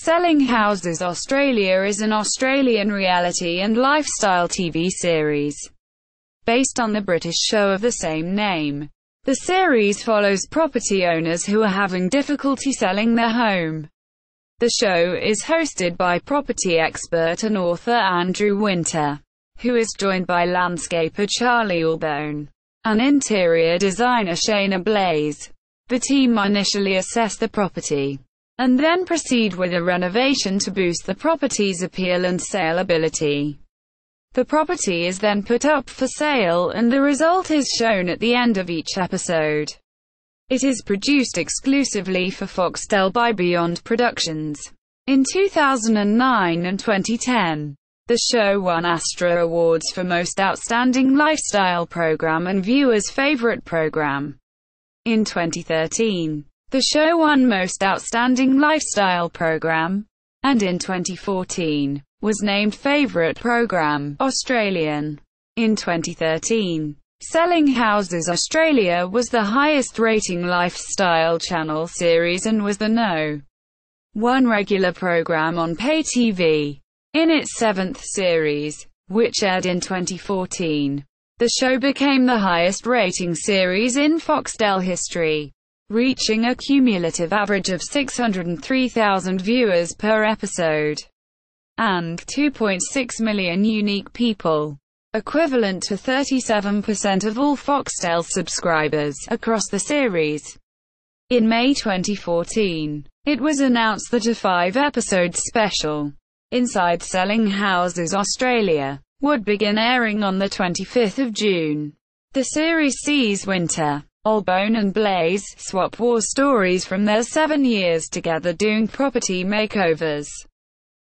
Selling Houses Australia is an Australian reality and lifestyle TV series based on the British show of the same name. The series follows property owners who are having difficulty selling their home. The show is hosted by property expert and author Andrew Winter, who is joined by landscaper Charlie Albone and interior designer Shaynna Blaze. The team initially assess the property and then proceed with a renovation to boost the property's appeal and saleability. The property is then put up for sale and the result is shown at the end of each episode. It is produced exclusively for Foxtel by Beyond Productions. In 2009 and 2010, the show won Astra Awards for Most Outstanding Lifestyle Program and Viewers' Favorite Program. In 2013, the show won Most Outstanding Lifestyle Program, and in 2014, was named Favorite Program, Australian. In 2013, Selling Houses Australia was the highest-rating lifestyle channel series and was the No. 1 regular program on pay TV. In its 7th series, which aired in 2014, the show became the highest-rating series in Foxtel history, reaching a cumulative average of 603,000 viewers per episode, and 2.6 million unique people, equivalent to 37% of all Foxtel subscribers, across the series. In May 2014, it was announced that a 5-episode special, Inside Selling Houses Australia, would begin airing on the 25th of June. The series sees Winter, Albone and Blaze swap war stories from their 7 years together doing property makeovers.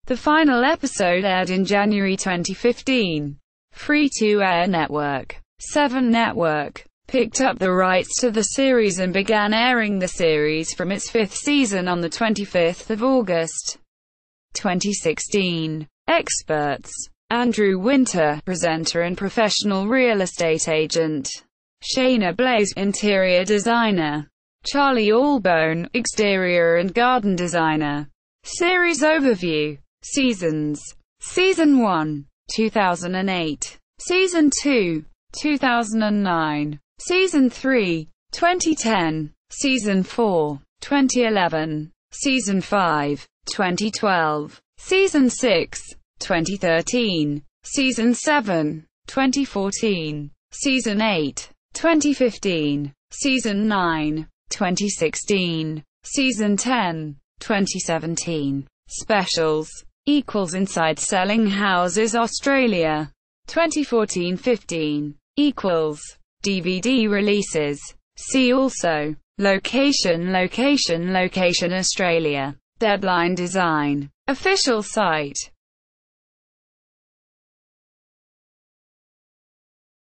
The final episode aired in January 2015. Free-to-air network 7 Network picked up the rights to the series and began airing the series from its 5th season on the 25th of August 2016. Experts: Andrew Winter, presenter and professional real estate agent; Shaynna Blaze, interior designer; Charlie Albone, exterior and garden designer. Series overview. Seasons: Season 1, 2008. Season 2, 2009. Season 3, 2010. Season 4, 2011. Season 5, 2012. Season 6, 2013. Season 7, 2014. Season 8, 2015. Season 9, 2016. Season 10, 2017. Specials equals Inside Selling Houses Australia 2014-15 equals DVD releases. See also Location Australia. Deadline Design official site.